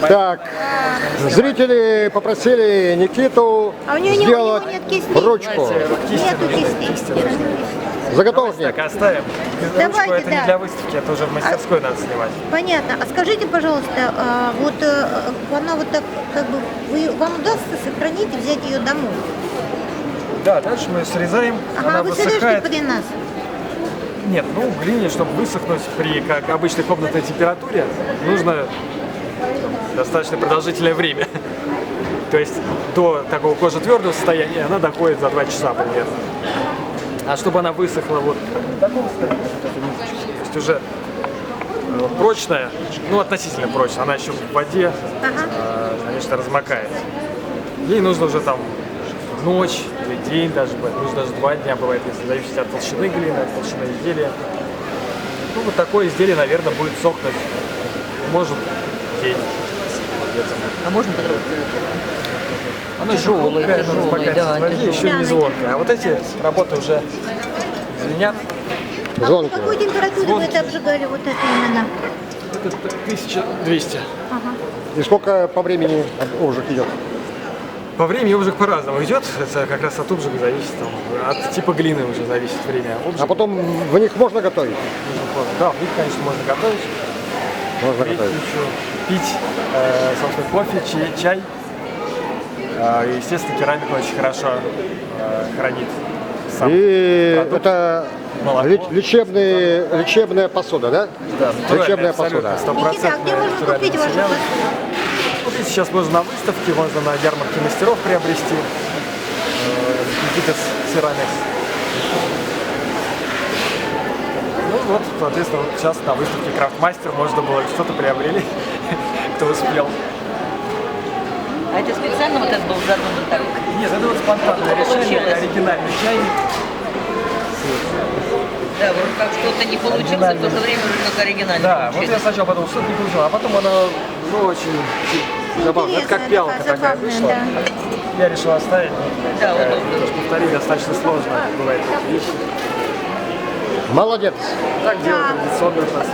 Так, зрители попросили Никиту сделать ручку. Нету кисти. Заготовки. Так, оставим. Давайте, Ручку это да. не для выставки, это уже в мастерской надо снимать. Понятно. А скажите, пожалуйста, она вот так, как бы, вам удастся сохранить и взять ее домой? Да, дальше мы ее срезаем, она Вы срежете высыхает. при нас? Нет, ну глине, чтобы высохнуть при как обычной комнатной температуре, нужно достаточно продолжительное время. То есть до такого кожетвердого состояния она доходит за 2 часа примерно. А чтобы она высохла вот до такого состояния, то есть уже прочная, ну относительно прочная, она еще в воде, конечно, размокает. Ей нужно уже там ночь или день даже, нужно даже 2 дня бывает, если зависит от толщины глины, от толщины изделия. Ну вот такое изделие, наверное, будет сохнуть, может, день. А можно подробно? Оно еще хрупкое, оно размокается в воде, еще не звонкое. А вот эти работы уже звенят. А при Звонкие. какой температуре вы это обжигали, вот это именно? Это 1200. Ага. И сколько по времени обжиг идет? По времени обжиг по-разному идет, это как раз от обжига зависит, там, от типа глины уже зависит время обжига. А потом в них можно готовить? Да, в них, конечно, можно готовить. Можно Пить готовить. еще, пить, собственно, кофе, чай. Естественно, керамика очень хорошо хранит сам И продукт. это Молоко. лечебная посуда, да? Да, лечебная абсолютно, посуда. Никита, а где можно натуральная купить вашу материалы. посуду? Купить сейчас можно на выставке, можно на ярмарке мастеров приобрести. Никитас Ceramics. Ну вот, соответственно, вот сейчас на выставке Крафтмастер можно было что-то приобрели, кто успел. А это специально вот это был задуман так? Нет, это вот спонтанное решение, это оригинальный чайник. Да, вот как что-то не получилось, в то же время уже как оригинально Да, вот получилось. я сначала подумал, что-то не получилось, а потом она, ну, очень забавно. Это как Интересная пиалка такая, такая забавная, вышла. да. Я решил оставить. Да, удобно. Потому что повторить достаточно сложно бывает эти вещи. Молодец. Так делают традиционно у нас.